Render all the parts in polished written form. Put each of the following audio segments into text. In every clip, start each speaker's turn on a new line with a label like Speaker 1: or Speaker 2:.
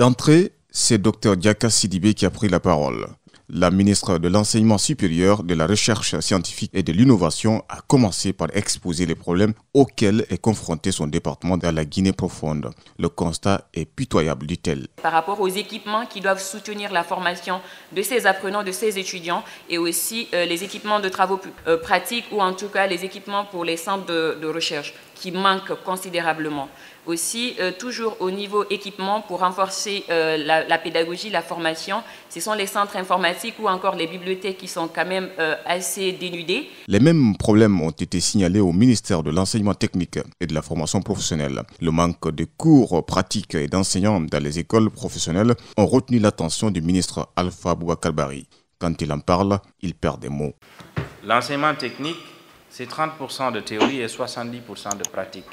Speaker 1: D'entrée, c'est Dr Diaka Sidibé qui a pris la parole. La ministre de l'Enseignement supérieur, de la Recherche scientifique et de l'Innovation a commencé par exposer les problèmes auxquels est confronté son département dans la Guinée profonde. Le constat est pitoyable, dit-elle.
Speaker 2: Par rapport aux équipements qui doivent soutenir la formation de ces apprenants, de ces étudiants, et aussi les équipements de travaux pratiques ou en tout cas les équipements pour les centres de recherche qui manquent considérablement. Aussi, toujours au niveau équipement, pour renforcer la pédagogie, la formation, ce sont les centres informatiques ou encore les bibliothèques qui sont quand même assez dénudées.
Speaker 1: Les mêmes problèmes ont été signalés au ministère de l'Enseignement technique et de la formation professionnelle. Le manque de cours pratiques et d'enseignants dans les écoles professionnelles ont retenu l'attention du ministre Alpha Boubacar Bari. Quand il en parle, il perd des mots.
Speaker 3: L'enseignement technique, c'est 30% de théorie et 70% de pratique.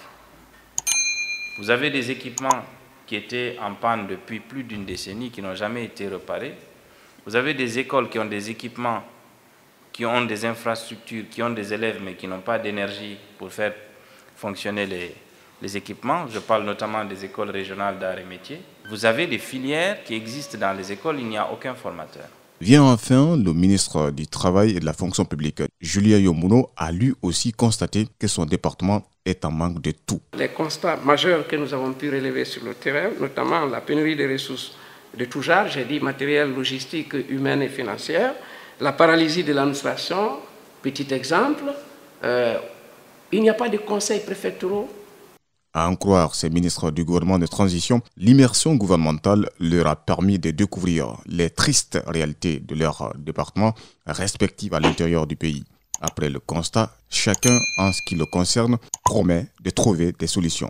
Speaker 3: Vous avez des équipements qui étaient en panne depuis plus d'une décennie, qui n'ont jamais été réparés. Vous avez des écoles qui ont des équipements, qui ont des infrastructures, qui ont des élèves, mais qui n'ont pas d'énergie pour faire fonctionner les équipements. Je parle notamment des écoles régionales d'art et métiers. Vous avez des filières qui existent dans les écoles, il n'y a aucun formateur.
Speaker 1: Vient enfin le ministre du Travail et de la Fonction publique. Julien Yombouno a lui aussi constaté que son département est en manque de tout.
Speaker 4: Les constats majeurs que nous avons pu relever sur le terrain, notamment la pénurie de ressources de tout genre, j'ai dit matériel, logistique, humaine et financière, la paralysie de l'administration, petit exemple, il n'y a pas de conseils préfectoraux.
Speaker 1: À en croire ces ministres du gouvernement de transition, l'immersion gouvernementale leur a permis de découvrir les tristes réalités de leur département respectifs à l'intérieur du pays. Après le constat, chacun, en ce qui le concerne, promet de trouver des solutions.